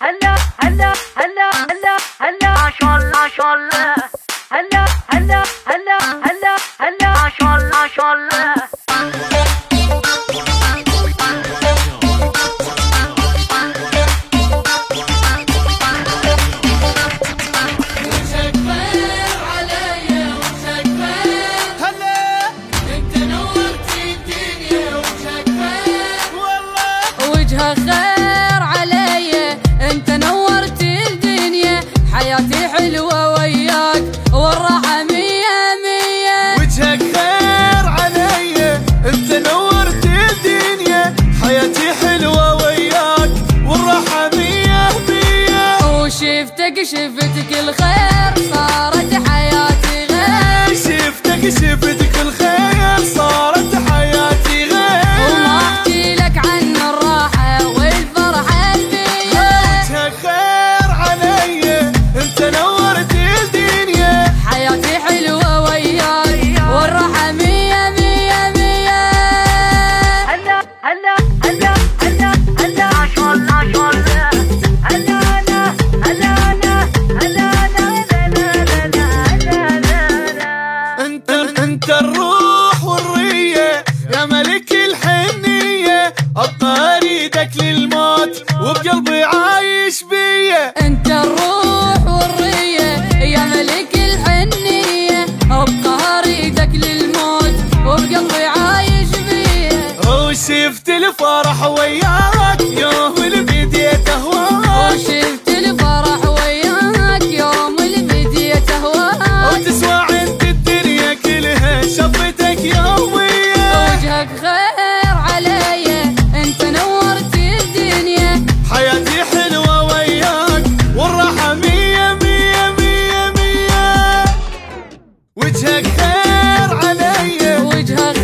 هلا هلا هلا هلا هلا ما شاء الله ما شاء الله هلا هلا هلا هلا هلا ما شاء الله ما شاء الله خير علي انت نورت الدنيا حياتي حلوة وياك والراحة مية مية وجهك خير علي انت نورت الدنيا حياتي حلوة وياك والراحة مية مية وشفتك الخير صارت حياتي غير شفتك الخير صارت حياتي غير وما احكي لك عن الراحة والفرحة البية وجهك خير علي انت نورت الدنيا حياتي حلوة وياك والراحة مية مية مية هلا هلا هلا هلا هلا ما شاء الله ما شاء الله هلا هلا هلا هلا هلا انت الروح والرية يا ملك الحنية ابقى اريدك للموت وبقلبي عايش بيه انت الروح والرية يا ملك الحنية ابقى اريدك للموت وبقلبي عايش بيه وشفت الفرح وياك يوم اللي بديت اهواك وشفت الفرح وياك يوم اللي بديت اهواك وتسوى عند الدنيا كلها شفتك يوميا وجهك خير علي انت نورت الدنيا حياتي حلوة وياك والراحة مية مية مية مية وجهك خير علي وجهك